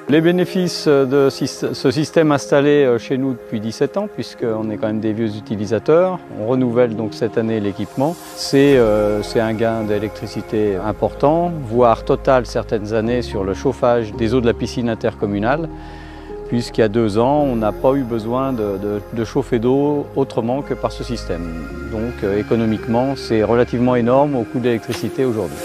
Les bénéfices de ce système installé chez nous depuis 17 ans, puisqu'on est quand même des vieux utilisateurs, on renouvelle donc cette année l'équipement, c'est un gain d'électricité important, voire total certaines années sur le chauffage des eaux de la piscine intercommunale, puisqu'il y a 2 ans, on n'a pas eu besoin de chauffer d'eau autrement que par ce système. Donc économiquement, c'est relativement énorme au coût d'électricité aujourd'hui.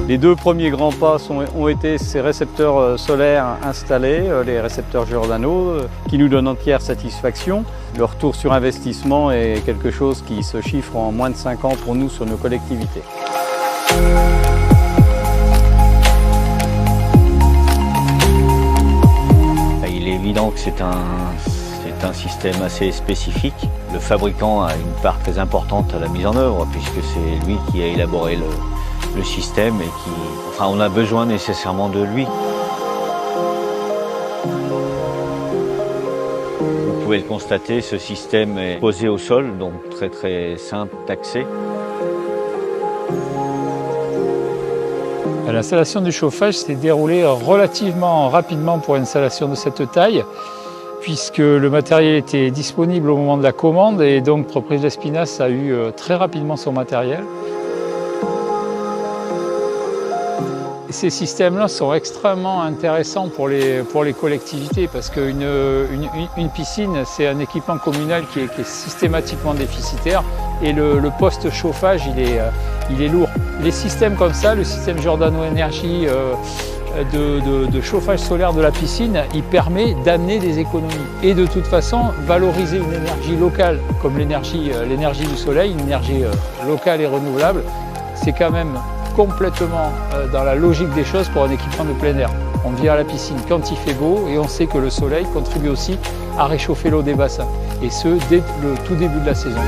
Les 2 premiers grands pas ont été ces récepteurs solaires installés, les récepteurs Giordano, qui nous donnent entière satisfaction. Le retour sur investissement est quelque chose qui se chiffre en moins de 5 ans pour nous sur nos collectivités. Il est évident que c'est un système assez spécifique. Le fabricant a une part très importante à la mise en œuvre puisque c'est lui qui a élaboré le système et on a besoin nécessairement de lui. Vous pouvez le constater, ce système est posé au sol, donc très simple d'accès. L'installation du chauffage s'est déroulée relativement rapidement pour une installation de cette taille, puisque le matériel était disponible au moment de la commande et donc l'entreprise Lespinasse a eu très rapidement son matériel. Ces systèmes-là sont extrêmement intéressants pour les collectivités parce qu'une piscine, c'est un équipement communal qui est systématiquement déficitaire et le poste chauffage, il est lourd. Les systèmes comme ça, le système Giordano Énergie de chauffage solaire de la piscine, il permet d'amener des économies et de toute façon valoriser une énergie locale comme l'énergie du soleil, une énergie locale et renouvelable, c'est quand même complètement dans la logique des choses pour un équipement de plein air. On vient à la piscine quand il fait beau et on sait que le soleil contribue aussi à réchauffer l'eau des bassins. Et ce, dès le tout début de la saison.